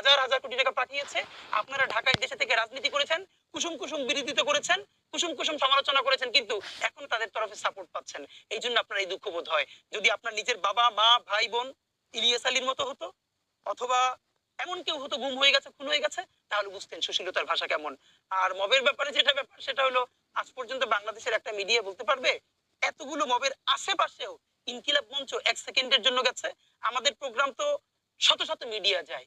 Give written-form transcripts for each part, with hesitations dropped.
হাজার হাজার কোটি টাকা পাঠিয়েছে, আপনারা ঢাকায় দেশে থেকে রাজনীতি করেছেন, কুসুম কুসুম বিরোধিতা করেছেন, কুসুম কুসুম সমালোচনা করেছেন, কিন্তু এখন তাদের তরফে সাপোর্ট পাচ্ছেন। এই জন্য আপনার এই দুঃখ বোধ হয়। যদি আপনার নিজের বাবা মা ভাই বোন ইলিয়াস আলীর মতো হতো, অথবা এমন কেউ হতো গুম হয়ে গেছে, খুন হয়ে গেছে, তাহলে বুঝতেন সুশীলতার ভাষা কেমন। আর মবের ব্যাপারে যেটা ব্যাপার সেটা হলো, আজ পর্যন্ত বাংলাদেশের একটা মিডিয়া বলতে পারবে এতগুলো মবের আশেপাশেও ইনকিলাব মঞ্চ 1 সেকেন্ডের জন্য গেছে? আমাদের প্রোগ্রাম তো শত শত মিডিয়া যায়,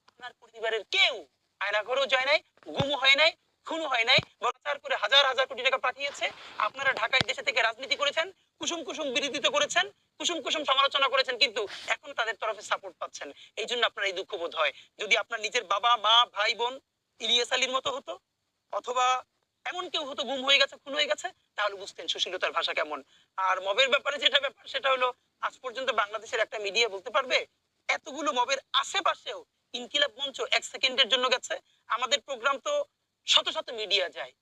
আপনার পরিবারের কেউ আয়নাঘরেও যায় নাই, গুম হয় নাই, খুন হয় নাই, বলাচার করে হাজার হাজার কোটি টাকা পাঠিয়েছে, আপনারা ঢাকায় দেশে থেকে রাজনীতি করেছেন, কুসুম কুসুম বিরোধিতা করেছেন, কুসুম কুসুম সমালোচনা করেছেন, কিন্তু এখন তাদের তরফে সাপোর্ট পাচ্ছেন। এই জন্য আপনার এই দুঃখ বোধ হয়। যদি আপনার নিজের বাবা মা ভাই বোন ইলিয়াস আলীর মতো হতো, অথবা এমন কেউ হতো গুম হয়ে গেছে, খুন হয়ে গেছে, তাহলে বুঝতেন সুশীলতার ভাষা কেমন। আর মবের ব্যাপারে যেটা ব্যাপার সেটা হলো, আজ পর্যন্ত বাংলাদেশের একটা মিডিয়া বলতে পারবে এতগুলো মবের আশেপাশেও ইনকিলাব মঞ্চ 1 সেকেন্ডের জন্য গেছে? আমাদের প্রোগ্রাম তো শত শত মিডিয়া যায়,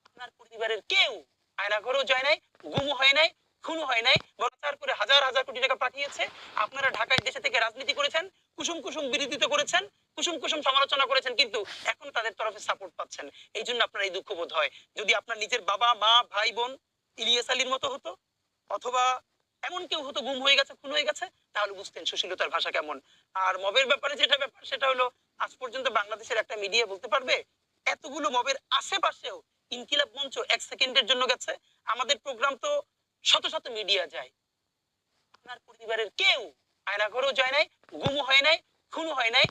আপনার পরিবারের কেউ আয়নাঘরেও যায় নাই, গুম হয় নাই, খুন হয় নাই, বলাচার করে হাজার হাজার কোটি টাকা পাঠিয়েছে, আপনারা ঢাকায় দেশে থেকে রাজনীতি করেছেন, কুসুম কুসুম বিরোধিতা করেছেন, কুসুম কুসুম সমালোচনা করেছেন, কিন্তু এখন তাদের তরফে সাপোর্ট পাচ্ছেন। এই জন্য আপনার এই দুঃখ বোধ হয়। যদি আপনার নিজের বাবা মা ভাই বোন ইলিয়াস আলীর মতো হতো, অথবা এমন কেউ হতো গুম হয়ে গেছে, খুন হয়ে গেছে, তাহলে বুঝতেন সুশীলতার ভাষা কেমন। আর মবের ব্যাপারে যেটা ব্যাপার সেটা হলো, আজ পর্যন্ত বাংলাদেশের একটা মিডিয়া বলতে পারবে এতগুলো মবের আশেপাশেও ইনকিলাব মঞ্চ 1 সেকেন্ডের জন্য গেছে? আমাদের প্রোগ্রাম তো শত শত মিডিয়া যায়, আপনার পরিবারের কেউ আয়নাঘরেও যায় নাই, গুম হয় নাই, খুন হয় নাই,